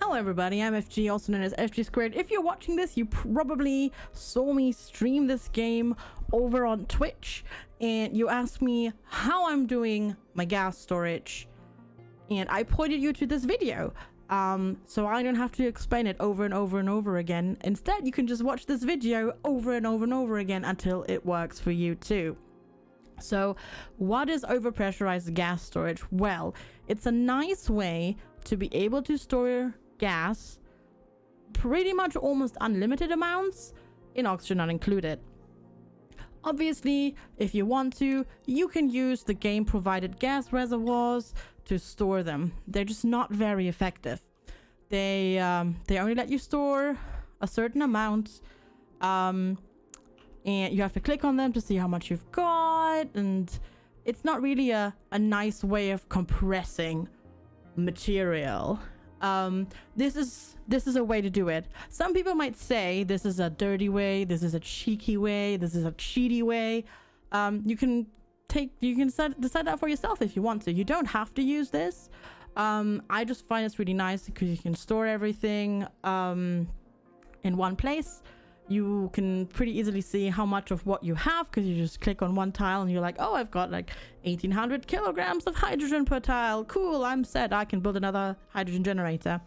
Hello everybody, I'm FG, also known as FG Squared. If you're watching this, you probably saw me stream this game over on Twitch, and you asked me how I'm doing my gas storage, and I pointed you to this video. So I don't have to explain it over and over and over again. Instead, you can just watch this video over and over and over again until it works for you too. So what is overpressurized gas storage? Well, it's a nice way to be able to store gas pretty much almost unlimited amounts, in oxygen not included. Obviously, if you want to, you can use the game provided gas reservoirs to store them. They're just not very effective. They only let you store a certain amount, and you have to click on them to see how much you've got, and it's not really a nice way of compressing material. This is a way to do it. Some people might say this is a dirty way, this is a cheeky way, this is a cheaty way. You can decide that for yourself if you want to. You don't have to use this. I just find it's really nice because you can store everything in one place. You can pretty easily see how much of what you have because you just click on one tile and you're like, oh, I've got like 1800 kilograms of hydrogen per tile. Cool, I'm set. I can build another hydrogen generator.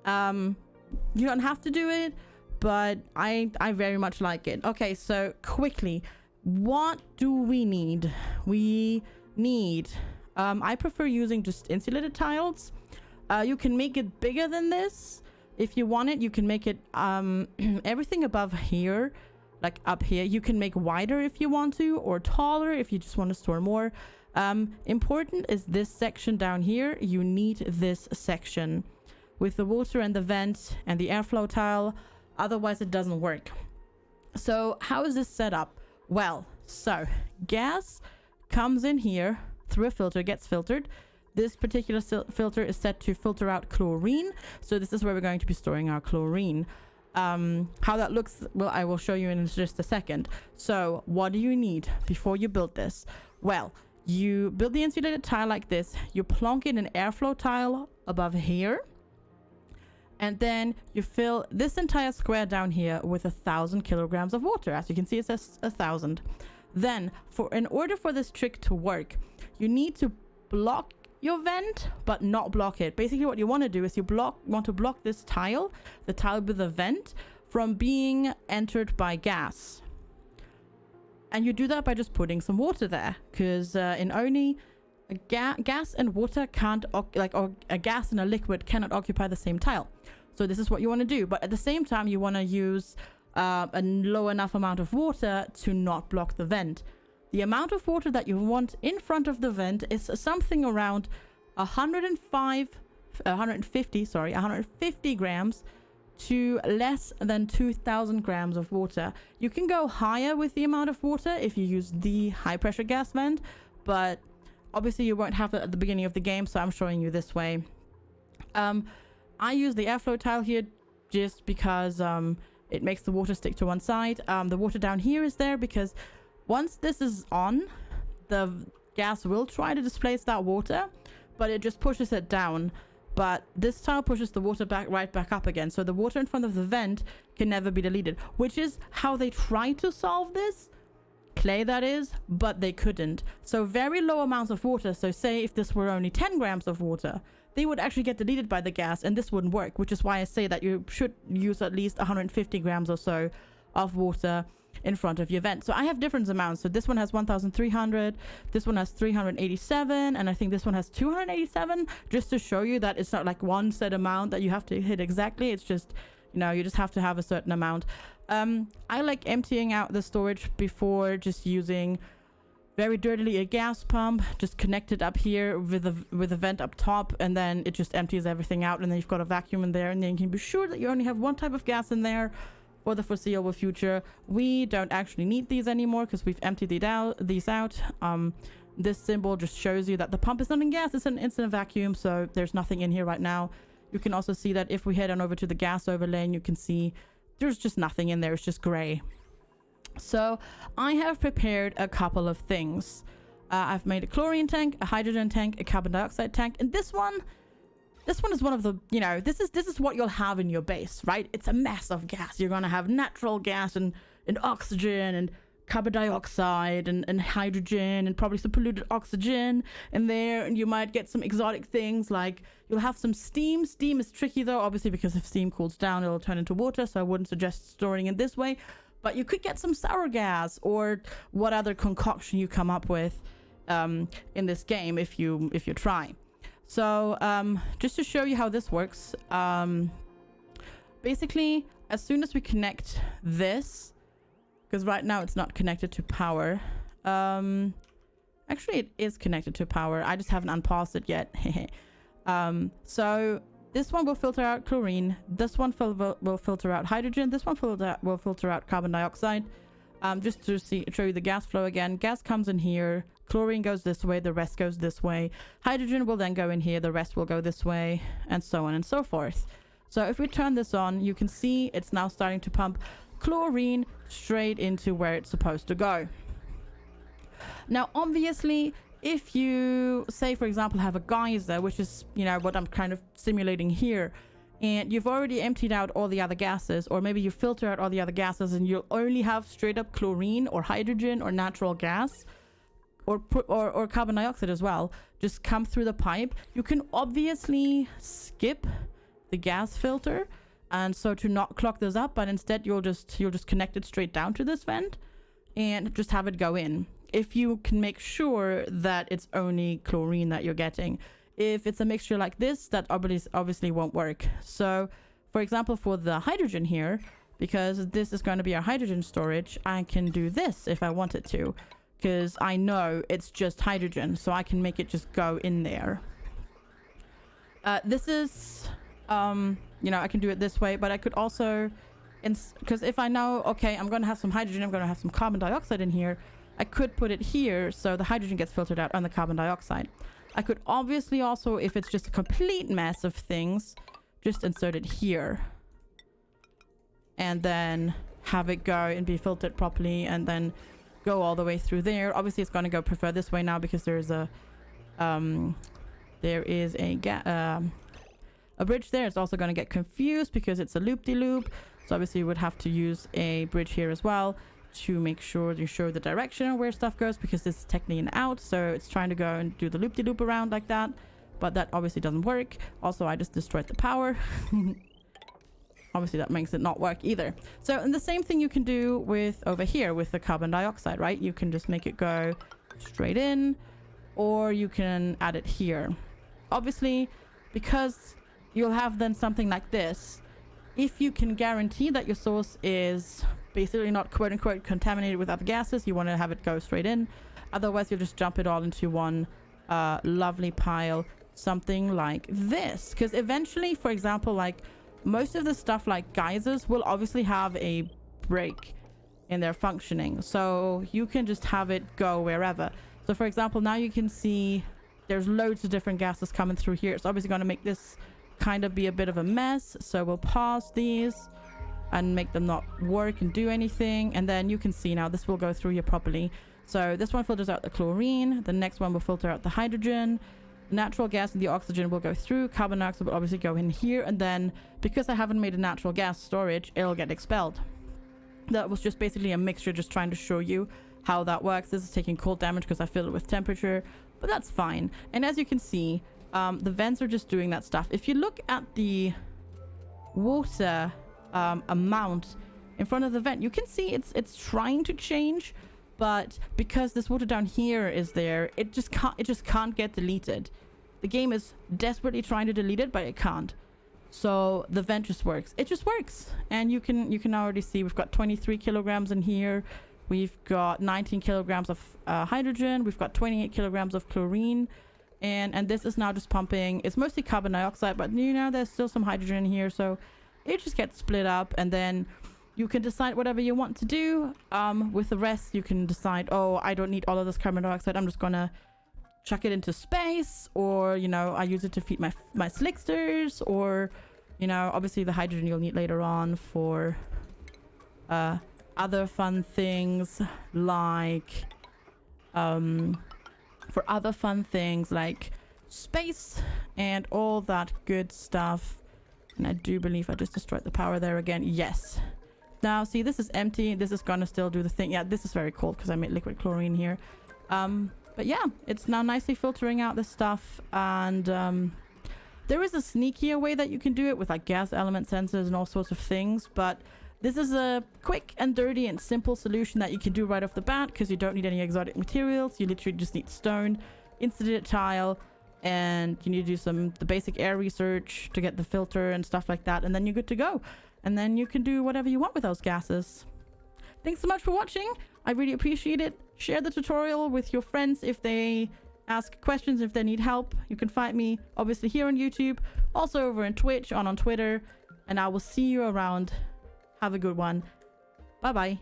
You don't have to do it, but I very much like it. Okay, so quickly, what do we need? We need, I prefer using just insulated tiles. You can make it bigger than this. If you want it, you can make it everything above here, like up here, you can make wider if you want to, or taller if you just want to store more. Important is this section down here. You need this section with the water and the vent and the airflow tile. Otherwise, it doesn't work. So how is this set up? Well, so gas comes in here through a filter, gets filtered. This particular filter is set to filter out chlorine. So this is where we're going to be storing our chlorine. How that looks, well, I will show you in just a second. So what do you need before you build this? Well, you build the insulated tile like this. You plonk in an airflow tile above here. And then you fill this entire square down here with 1,000 kilograms of water. As you can see, it says 1,000. Then, in order for this trick to work, you need to block your vent, but not block it. Basically, what you want to do is you want to block this tile, the tile with the vent, from being entered by gas. And you do that by just putting some water there, because in Oni, gas and water can't, or a gas and a liquid cannot occupy the same tile. So this is what you want to do. But at the same time, you want to use a low enough amount of water to not block the vent. The amount of water that you want in front of the vent is something around 150 grams to less than 2,000 grams of water. You can go higher with the amount of water if you use the high pressure gas vent, but obviously you won't have it at the beginning of the game, so I'm showing you this way. I use the airflow tile here just because it makes the water stick to one side. The water down here is there because once this is on, the gas will try to displace that water, but it just pushes it down. But this tile pushes the water right back up again. So the water in front of the vent can never be deleted, which is how they tried to solve this. Clay, that is, but they couldn't. So very low amounts of water. So say if this were only 10 grams of water, they would actually get deleted by the gas, and this wouldn't work, which is why I say that you should use at least 150 grams or so of water in front of your vent. So I have different amounts. So this one has 1,300, this one has 387, and I think this one has 287, just to show you that it's not like one set amount that you have to hit exactly. It's just, you know, you just have to have a certain amount. I like emptying out the storage before just using very dirtily a gas pump, just connected up here with a vent up top, and then it just empties everything out, and then you've got a vacuum in there, and then you can be sure that you only have one type of gas in there for the foreseeable future. We don't actually need these anymore because we've emptied these out. This symbol just shows you that the pump is not in gas, it's an instant vacuum, so there's nothing in here right now. You can also see that if we head on over to the gas overlay, and you can see there's just nothing in there, it's just gray. So I have prepared a couple of things. I've made a chlorine tank, a hydrogen tank, a carbon dioxide tank, and this one this one is one of the, you know, this is what you'll have in your base, right? It's a mess of gas. You're gonna have natural gas and oxygen and carbon dioxide and hydrogen and probably some polluted oxygen in there, and you might get some exotic things like you'll have some steam. Steam is tricky though, obviously, because if steam cools down it'll turn into water, so I wouldn't suggest storing it this way. But you could get some sour gas or what other concoction you come up with in this game if you try. So just to show you how this works, basically as soon as we connect this, because right now it's not connected to power. Actually, it is connected to power. I just haven't unpaused it yet. So this one will filter out chlorine. This one will filter out hydrogen. This one will filter out carbon dioxide. Just to show you the gas flow again. Gas comes in here. Chlorine goes this way. The rest goes this way. Hydrogen will then go in here. The rest will go this way, and so on and so forth. So if we turn this on, you can see it's now starting to pump chlorine straight into where it's supposed to go. Now obviously, if you say, for example, have a geyser, which is, you know, what I'm kind of simulating here, and you've already emptied out all the other gases, or maybe you filter out all the other gases and you'll only have straight up chlorine or hydrogen or natural gas or carbon dioxide as well, just come through the pipe, you can obviously skip the gas filter, and so to not clog this up, but instead you'll just connect it straight down to this vent and just have it go in. If you can make sure that it's only chlorine that you're getting. If it's a mixture like this, that obviously won't work. So for example, for the hydrogen here, because this is going to be our hydrogen storage, I can do this if I wanted to, because I know it's just hydrogen, so I can make it just go in there. This is you know, I can do it this way, but I could also, because if I know, okay, I'm going to have some hydrogen, I'm going to have some carbon dioxide in here, I could put it here so the hydrogen gets filtered out on the carbon dioxide. I could obviously also, if it's just a complete mess of things, just insert it here and then have it go and be filtered properly and then go all the way through there. Obviously it's going to go prefer this way now because there's a bridge there. It's also going to get confused because it's a loop-de-loop. So obviously you would have to use a bridge here as well to make sure you show the direction where stuff goes, because this is technically an out, so it's trying to go and do the loop-de-loop around like that, but that obviously doesn't work. Also, I just destroyed the power. Obviously that makes it not work either. So, and the same thing you can do with over here with the carbon dioxide, right? You can just make it go straight in, or you can add it here. Obviously, because you'll have then something like this, if you can guarantee that your source is basically not quote-unquote contaminated with other gases, you want to have it go straight in. Otherwise you'll just dump it all into one lovely pile, something like this. Because eventually, for example, like most of the stuff like geysers will obviously have a break in their functioning, so you can just have it go wherever. So for example, now you can see there's loads of different gases coming through here. It's obviously going to make this kind of be a bit of a mess, so we'll pause these and make them not work and do anything, and then you can see now this will go through here properly. So this one filters out the chlorine, the next one will filter out the hydrogen, natural gas and the oxygen will go through, carbon dioxide will obviously go in here, and then because I haven't made a natural gas storage, it'll get expelled. That was just basically a mixture, just trying to show you how that works. This is taking cold damage because I filled it with temperature, but that's fine. And as you can see, the vents are just doing that stuff. If you look at the water amount in front of the vent, you can see it's trying to change, but because this water down here is there, it just can't get deleted. The game is desperately trying to delete it, but it can't. So the vent just works. It just works, and you can already see we've got 23 kilograms in here. We've got 19 kilograms of hydrogen. We've got 28 kilograms of chlorine, and this is now just pumping. It's mostly carbon dioxide, but you know there's still some hydrogen in here, so it just gets split up, and then you can decide whatever you want to do. With the rest, you can decide, oh, I don't need all of this carbon dioxide. I'm just gonna chuck it into space, or you know, I use it to feed my slicksters, or you know, obviously the hydrogen you'll need later on for other fun things like space and all that good stuff. And I do believe I just destroyed the power there again. Yes. Now, see, this is empty. This is gonna still do the thing. Yeah, this is very cold because I made liquid chlorine here. But yeah, it's now nicely filtering out this stuff. And there is a sneakier way that you can do it with like gas element sensors and all sorts of things. But this is a quick and dirty and simple solution that you can do right off the bat because you don't need any exotic materials. You literally just need stone, instant tile, and you need to do the basic air research to get the filter and stuff like that, and then you're good to go. And then you can do whatever you want with those gases. Thanks so much for watching. I really appreciate it. Share the tutorial with your friends if they ask questions, if they need help. You can find me obviously here on YouTube, also over on Twitch, on Twitter, and I will see you around. Have a good one. Bye bye.